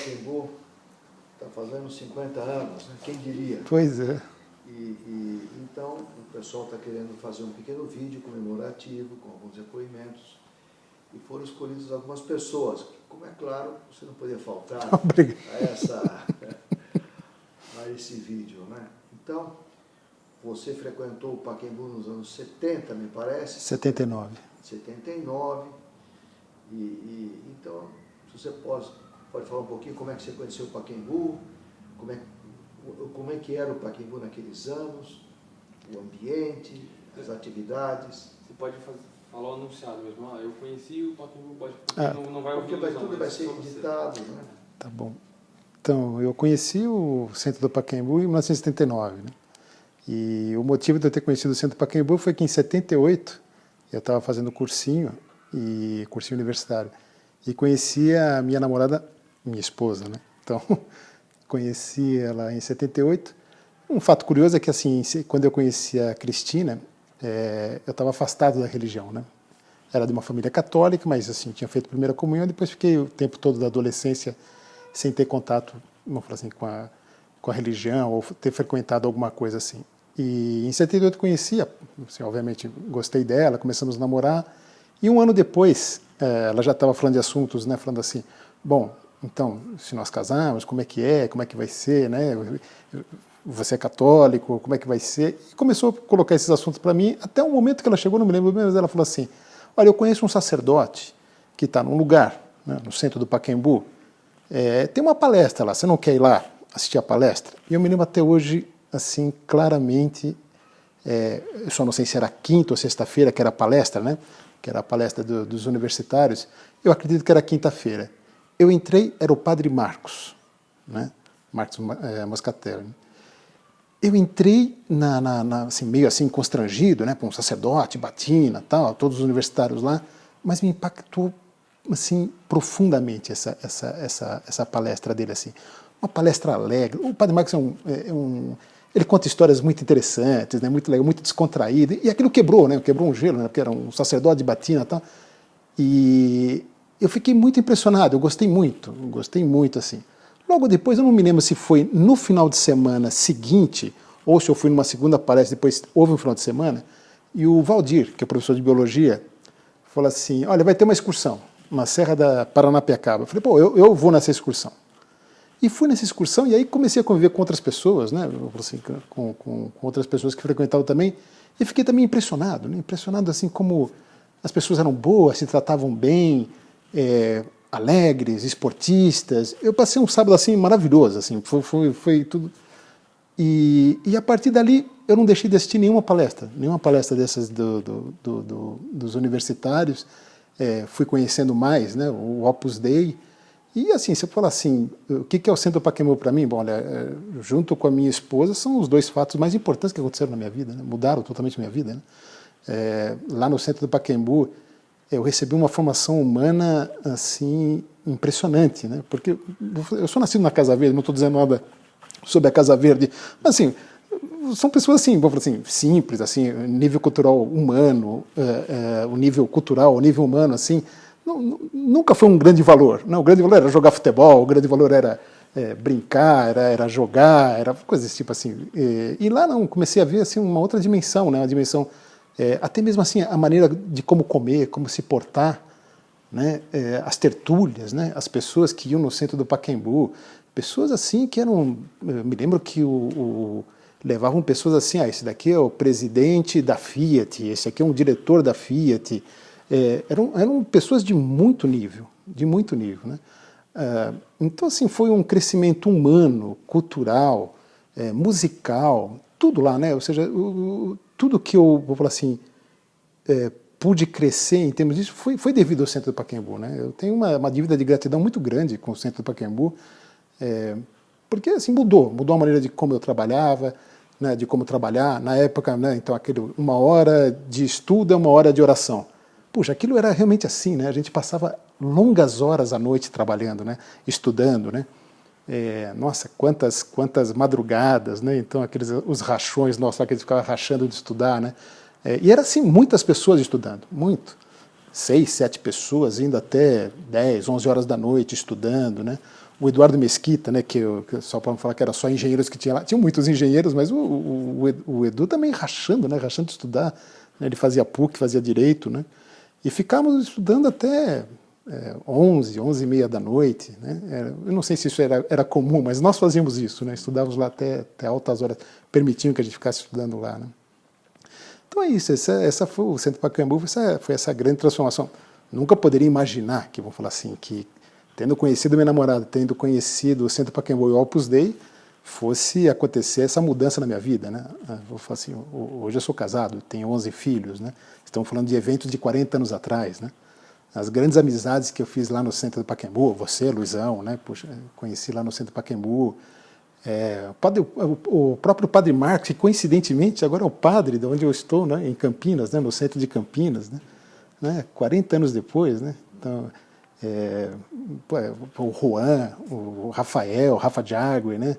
Pacaembu está fazendo 50 anos, né? Quem diria? Pois é. Então, o pessoal está querendo fazer um pequeno vídeo comemorativo, com alguns depoimentos, e foram escolhidas algumas pessoas, como é claro, você não podia faltar a esse vídeo, né? Então, você frequentou o Pacaembu nos anos 70, me parece? 79. 79. Então, se você pode falar um pouquinho como é que você conheceu o Pacaembu, como é que era o Pacaembu naqueles anos, o ambiente, as atividades. Você pode falar o anunciado mesmo. Eu conheci o Pacaembu, não vai ouvir. Porque tudo vai ser editado, né? Tá bom. Então, eu conheci o Centro do Pacaembu em 1979, né? E o motivo de eu ter conhecido o Centro do Pacaembu foi que em 78 eu estava fazendo cursinho universitário, e conheci a minha namorada, minha esposa, né? Então, conheci ela em 78. Um fato curioso é que, assim, quando eu conheci a Cristina, eu estava afastado da religião, né? Era de uma família católica, mas, assim, tinha feito primeira comunhão, depois fiquei o tempo todo da adolescência sem ter contato, vamos falar assim, com a religião, ou ter frequentado alguma coisa assim. E em 78 eu conheci, assim, obviamente gostei dela, começamos a namorar, e um ano depois, ela já estava falando de assuntos, né, falando assim, bom, então, se nós casarmos, como é que vai ser, né, você é católico, como é que vai ser? E começou a colocar esses assuntos para mim, até um momento que ela chegou, não me lembro bem, mas ela falou assim, olha, eu conheço um sacerdote que está num lugar, né, no centro do Pacaembu, tem uma palestra lá, você não quer ir lá assistir a palestra? E eu me lembro até hoje, assim, claramente, eu só não sei se era quinta ou sexta-feira, que era a palestra, né? Que era a palestra dos universitários, eu acredito que era quinta-feira. Eu entrei, era o padre Marcos, né? Marcos Moscatelli. Eu entrei assim, meio assim constrangido, né? Com um sacerdote, batina, tal, todos os universitários lá, mas me impactou assim profundamente essa palestra dele, assim, uma palestra alegre. O padre Marcos ele conta histórias muito interessantes, né, muito legal, muito descontraído, e aquilo quebrou, né, quebrou um gelo, né, porque era um sacerdote de batina e tal, e eu fiquei muito impressionado, eu gostei muito, assim. Logo depois, eu não me lembro se foi no final de semana seguinte, ou se eu fui numa segunda palestra, depois houve um final de semana, e o Valdir, que é professor de biologia, falou assim, olha, vai ter uma excursão na Serra da Paranapiacaba. Eu falei, pô, eu vou nessa excursão. E fui nessa excursão e aí comecei a conviver com outras pessoas, né, assim, com outras pessoas que frequentavam também, e fiquei também impressionado, né, impressionado assim como as pessoas eram boas, se tratavam bem, alegres, esportistas. Eu passei um sábado assim maravilhoso, assim, foi tudo. E a partir dali eu não deixei de assistir nenhuma palestra dessas dos universitários. Fui conhecendo mais, né, o Opus Dei. E assim, se eu falar assim, o que é o Centro Pacaembu para mim? Bom, olha, junto com a minha esposa, são os dois fatos mais importantes que aconteceram na minha vida, né? Mudaram totalmente a minha vida, né? Lá no Centro do Pacaembu, eu recebi uma formação humana assim impressionante, né? Porque eu sou nascido na Casa Verde, não estou dizendo nada sobre a Casa Verde, mas assim, são pessoas assim, vamos falar assim, simples, assim, nível cultural humano, o nível cultural, o nível humano, assim, nunca foi um grande valor. Não, o grande valor era jogar futebol, o grande valor era brincar, era jogar, era coisas desse tipo assim. E lá não, comecei a ver assim, uma outra dimensão, né? Uma dimensão, até mesmo assim, a maneira de como comer, como se portar, né? As tertúlias, né? As pessoas que iam no Centro do Pacaembu, pessoas assim que eram... Eu me lembro que levavam pessoas assim, esse daqui é o presidente da Fiat, esse aqui é um diretor da Fiat. Eram pessoas de muito nível, né? Então, assim, foi um crescimento humano, cultural, musical, tudo lá, né? Ou seja, tudo que eu, vou falar assim, pude crescer em termos disso foi devido ao Centro do Pacaembu, né? Eu tenho uma dívida de gratidão muito grande com o Centro do Pacaembu, porque, assim, mudou a maneira de como eu trabalhava, né, de como trabalhar. Na época, né, então, uma hora de estudo é uma hora de oração. Puxa, aquilo era realmente assim, né? A gente passava longas horas à noite trabalhando, né? Estudando, né? Nossa, quantas madrugadas, né? Então, os rachões, nossa, que a gente ficava rachando de estudar, né? E era assim, muitas pessoas estudando, muito. 6, 7 pessoas indo até 10, 11 horas da noite estudando, né? o Eduardo Mesquita, né, só para não falar que era só engenheiros que tinha lá, tinham muitos engenheiros, mas o Edu também rachando, né, rachando de estudar, né, ele fazia PUC, fazia Direito, né, e ficávamos estudando até 11h30 da noite, né, eu não sei se isso era comum, mas nós fazíamos isso, né, estudávamos lá até altas horas, permitiam que a gente ficasse estudando lá, né. Então é isso, essa foi o Centro Pacaembu, foi essa grande transformação. Nunca poderia imaginar que, vamos falar assim, que tendo conhecido minha namorada, tendo conhecido o Centro Pacaembu e o Opus Dei, fosse acontecer essa mudança na minha vida, né? Vou falar assim, hoje eu sou casado, tenho 11 filhos, né? Estamos falando de eventos de 40 anos atrás, né? As grandes amizades que eu fiz lá no Centro do Pacaembu, você, Luizão, né? Puxa, conheci lá no Centro do Pacaembu, o próprio Padre Marcos, que coincidentemente agora é o padre de onde eu estou, né? Em Campinas, né? No centro de Campinas, né? 40 anos depois, né? Então, o Juan, o Rafael, o Rafa Diague, né?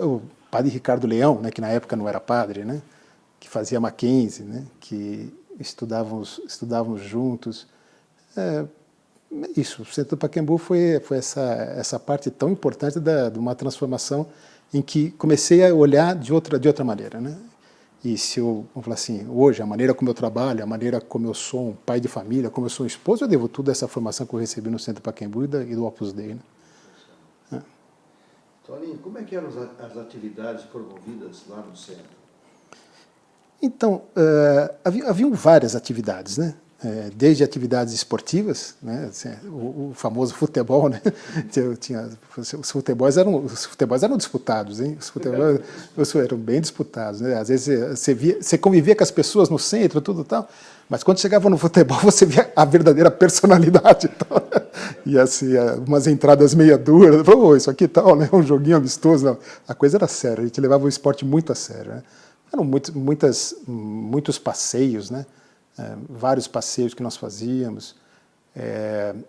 O padre Ricardo Leão, né? Que na época não era padre, né? Que fazia Mackenzie, né? Que estudávamos juntos. Isso, o Centro do Pacaembu foi essa parte tão importante de uma transformação em que comecei a olhar de outra maneira, né? E se eu, vamos falar assim, hoje, a maneira como eu trabalho, a maneira como eu sou um pai de família, como eu sou um esposo, eu devo tudo a essa formação que eu recebi no Centro Pacaembu e do Opus Dei, né? Toninho, como é que eram as atividades promovidas lá no centro? Então, haviam várias atividades, né? Desde atividades esportivas, né? O famoso futebol, né? Os futebols eram disputados, hein? Os futebols eram bem disputados, né? Às vezes você convivia com as pessoas no centro, tudo tal, mas quando chegava no futebol você via a verdadeira personalidade, tal. E assim, umas entradas meia duras, isso aqui tal, né? Um joguinho amistoso, não. A coisa era séria, a gente levava o esporte muito a sério, né? Eram muitos passeios, né? Vários passeios que nós fazíamos.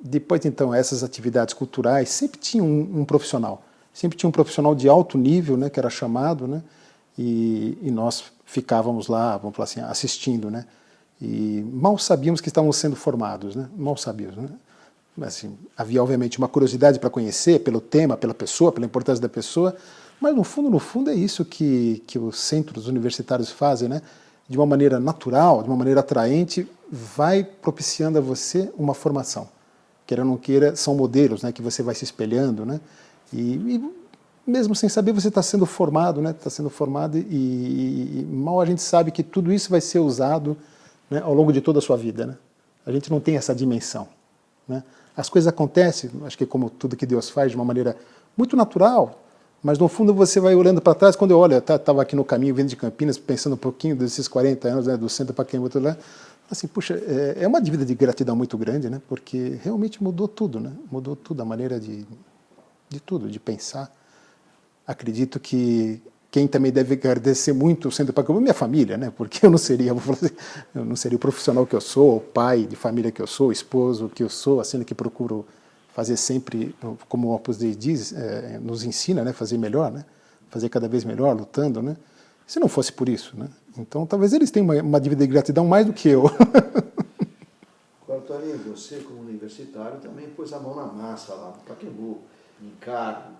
Depois, então, essas atividades culturais, sempre tinha um profissional. Sempre tinha um profissional de alto nível, né, que era chamado, né, e nós ficávamos lá, vamos falar assim, assistindo, né, e mal sabíamos que estávamos sendo formados, né, mal sabíamos, né. Assim, havia, obviamente, uma curiosidade para conhecer, pelo tema, pela pessoa, pela importância da pessoa, mas, no fundo, é isso que os centros universitários fazem, né, de uma maneira natural, de uma maneira atraente, vai propiciando a você uma formação. Queira ou não queira, são modelos, né, que você vai se espelhando, né, e mesmo sem saber você está sendo formado, né, está sendo formado e mal a gente sabe que tudo isso vai ser usado, né, ao longo de toda a sua vida, né. A gente não tem essa dimensão, né. As coisas acontecem, acho que como tudo que Deus faz, de uma maneira muito natural, mas no fundo você vai olhando para trás, quando eu olho, eu estava aqui no caminho, vindo de Campinas, pensando um pouquinho desses 40 anos, né, do Centro Pacaembu, tudo lá, assim, puxa, é uma dívida de gratidão muito grande, né, porque realmente mudou tudo, né, mudou tudo, a maneira de tudo, de pensar. Acredito que quem também deve agradecer muito o Centro Pacaembu é minha família, né, porque eu não seria o profissional que eu sou, o pai de família que eu sou, o esposo que eu sou, assim, que procuro fazer sempre, como o Opus Dei diz, nos ensina, né, fazer melhor, né, fazer cada vez melhor, lutando, né, se não fosse por isso, né, então talvez eles tenham uma dívida de gratidão mais do que eu. Agora, Toninho, você como universitário também pôs a mão na massa lá no Pacaembu, encargo,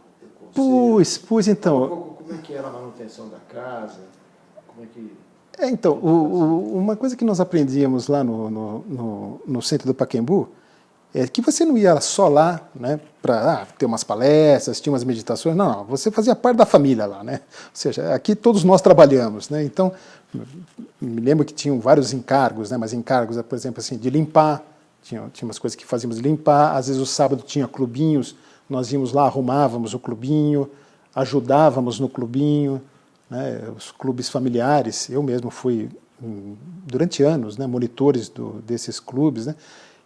conselho. Pois então. Como é que era a manutenção da casa? Como é que... Então, uma coisa que nós aprendíamos lá no Centro do Pacaembu é que você não ia só lá, né, para ter umas palestras, tinha umas meditações, não, você fazia parte da família lá, né, ou seja, aqui todos nós trabalhamos, né, então, me lembro que tinham vários encargos, né, mas encargos, por exemplo, assim, de limpar, tinha umas coisas que fazíamos de limpar, às vezes o sábado tinha clubinhos, nós íamos lá, arrumávamos o clubinho, ajudávamos no clubinho, né, os clubes familiares, eu mesmo fui, durante anos, né, monitores desses clubes, né,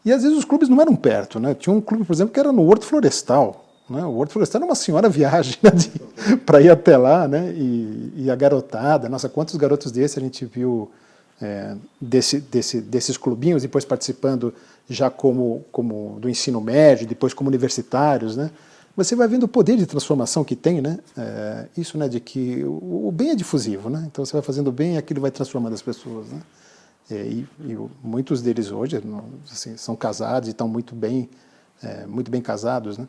e às vezes os clubes não eram perto, né? Tinha um clube, por exemplo, que era no Horto Florestal, né? O Horto Florestal era uma senhora viagem, né, para ir até lá, né? E a garotada, nossa, quantos garotos desses a gente viu desses clubinhos, depois participando já como do ensino médio, depois como universitários, né? Você vai vendo o poder de transformação que tem, né? Isso, né, de que o bem é difusivo, né? Então você vai fazendo bem e aquilo vai transformando as pessoas, né? E muitos deles hoje, assim, são casados e estão muito bem casados, né?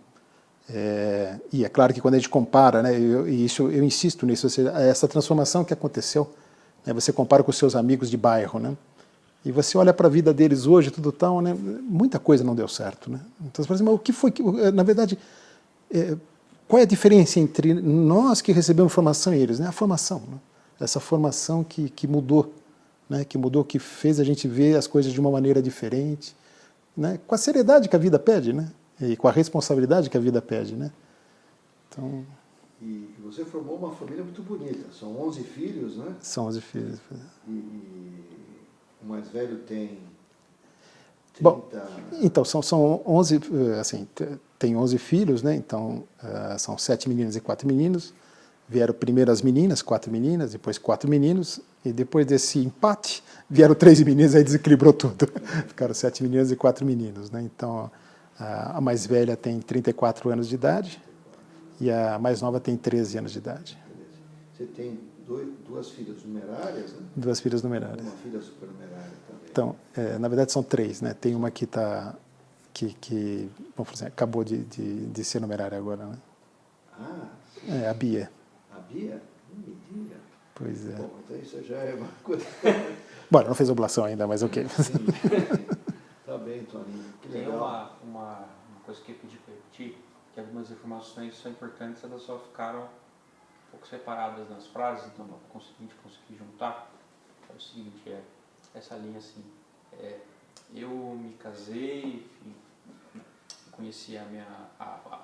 E é claro que quando a gente compara, né, eu insisto nisso, ou seja, essa transformação que aconteceu, né, você compara com os seus amigos de bairro, né, e você olha para a vida deles hoje, tudo tal, né, muita coisa não deu certo. Né? Então você fala assim, mas o que foi que, na verdade, qual é a diferença entre nós que recebemos formação e eles? Né? A formação, né? Essa formação que mudou, né, que fez a gente ver as coisas de uma maneira diferente, né, com a seriedade que a vida pede, né? E com a responsabilidade que a vida pede, né? Então, E você formou uma família muito bonita. São 11 filhos, né? são 11 filhos. E o mais velho tem 30... Bom, então, são 11, assim, tem 11 filhos, né? Então, são 7 meninas e 4 meninos. Vieram primeiro as meninas, 4 meninas, depois 4 meninos, e depois desse empate, vieram 3 meninas, aí desequilibrou tudo. Ficaram 7 meninas e 4 meninos, né? Então, a mais velha tem 34 anos de idade e a mais nova tem 13 anos de idade. Você tem duas filhas numerárias, né? 2 filhas numerárias. Uma filha supernumerária também. Então, na verdade são 3, né? Tem uma que vamos falar assim, acabou de ser numerária agora, né? Ah, A Bia. a Bia? Não me diga. Pois é. Bom, então isso já é uma coisa... Bom, ela não fez oblação ainda, mas ok. Sim. Tá bem, Toninho. Que Tem legal. uma coisa que eu pedi para repetir, que algumas informações são importantes, elas só ficaram um pouco separadas nas frases, então não consegui juntar. É o seguinte, essa linha assim, eu me casei, conheci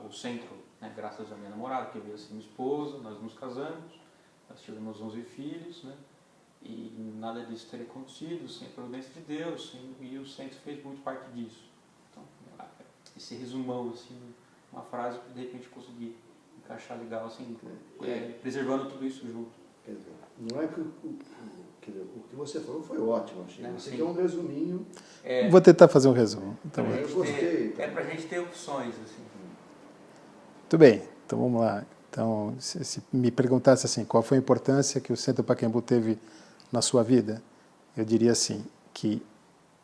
o centro, né, graças à minha namorada, que veio a ser minha esposa, nós nos casamos, nós tivemos 11 filhos, né, e nada disso teria acontecido sem a providência de Deus, e o centro fez muito parte disso. Então, esse resumão, assim, uma frase que de repente consegui encaixar legal, assim, preservando tudo isso junto. Quer dizer, não é que o que você falou foi ótimo, achei. Você quer um resuminho. Vou tentar fazer um resumo. Então, Eu gostei. É pra gente ter opções, assim. muito bem, então vamos lá. Então, se me perguntasse assim, qual foi a importância que o Centro Pacaembu teve na sua vida, eu diria assim, que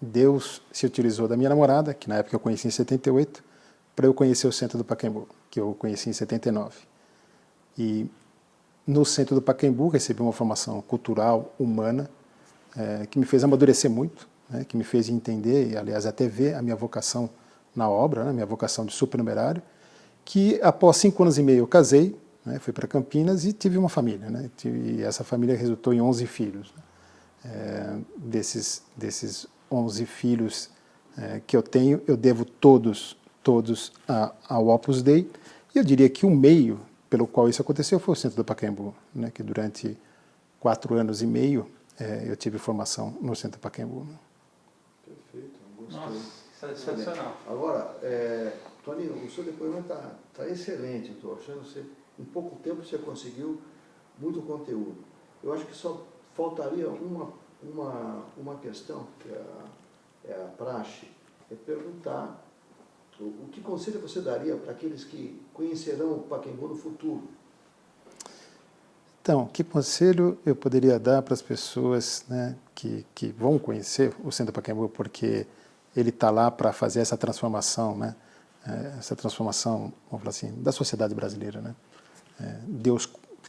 Deus se utilizou da minha namorada, que na época eu conheci em 78, para eu conhecer o Centro do Pacaembu, que eu conheci em 79. E no Centro do Pacaembu recebi uma formação cultural, humana, que me fez amadurecer muito, né, que me fez entender, e aliás até ver a minha vocação na obra, né, minha vocação de supernumerário, que após 5 anos e meio eu casei, né, fui para Campinas e tive uma família, né, e essa família resultou em 11 filhos. Né. Desses 11 filhos que eu tenho, eu devo todos ao Opus Dei, e eu diria que o meio pelo qual isso aconteceu foi o Centro do Pacaembu, né, que durante 4 anos e meio eu tive formação no Centro do Pacaembu. Né. Perfeito, gostei. Nossa, sensacional. Agora, Toninho, o seu depoimento está excelente, estou achando que você, em pouco tempo você conseguiu muito conteúdo. Eu acho que só faltaria uma questão, que é a praxe, é perguntar o que conselho você daria para aqueles que conhecerão o Pacaembu no futuro? Então, que conselho eu poderia dar para as pessoas, né, que vão conhecer o Centro Pacaembu, porque ele está lá para fazer essa transformação, né, essa transformação, vamos falar assim, da sociedade brasileira, né? Deus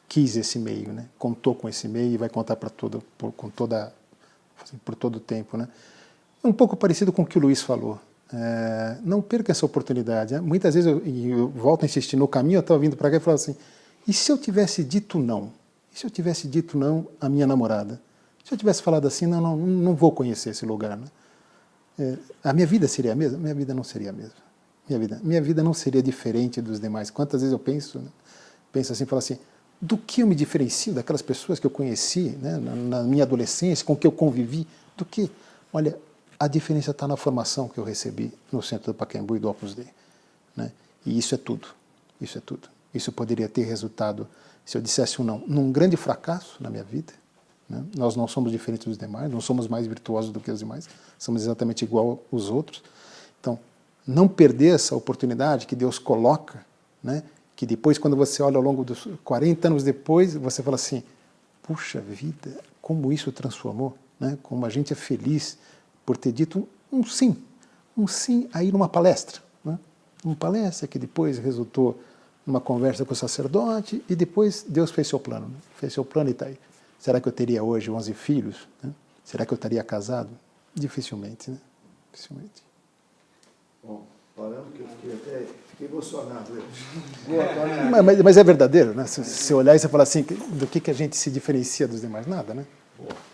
quis esse meio, né, contou com esse meio e vai contar por todo o tempo, né? Um pouco parecido com o que o Luiz falou. Não perca essa oportunidade. Né? Muitas vezes eu volto a insistir, no caminho eu estava vindo para cá e falava assim, e se eu tivesse dito não? E se eu tivesse dito não à minha namorada? Se eu tivesse falado assim, não vou conhecer esse lugar, né? A minha vida seria a mesma? Minha vida não seria a mesma. Minha vida não seria diferente dos demais. Quantas vezes eu penso assim, falo assim, do que eu me diferencio daquelas pessoas que eu conheci, né, na minha adolescência, com que eu convivi, do que? Olha, a diferença está na formação que eu recebi no Centro do Pacaembu e do Opus Dei. Né? E isso é tudo. Isso é tudo. Isso poderia ter resultado, se eu dissesse um não, num grande fracasso na minha vida. Né? Nós não somos diferentes dos demais, não somos mais virtuosos do que os demais, somos exatamente igual aos outros. Então, não perder essa oportunidade que Deus coloca, né? Que depois, quando você olha ao longo dos 40 anos depois, você fala assim, puxa vida, como isso transformou, né? Como a gente é feliz por ter dito um sim aí numa palestra, né? uma palestra que depois resultou numa conversa com o sacerdote e depois Deus fez seu plano. Né? Fez seu plano e está aí. Será que eu teria hoje 11 filhos? Né? Será que eu estaria casado? Dificilmente, né? Dificilmente. Bom, falando que eu fiquei emocionado. Mas é verdadeiro, né? Se você olhar e você falar assim, do que a gente se diferencia dos demais? Nada, né? Boa.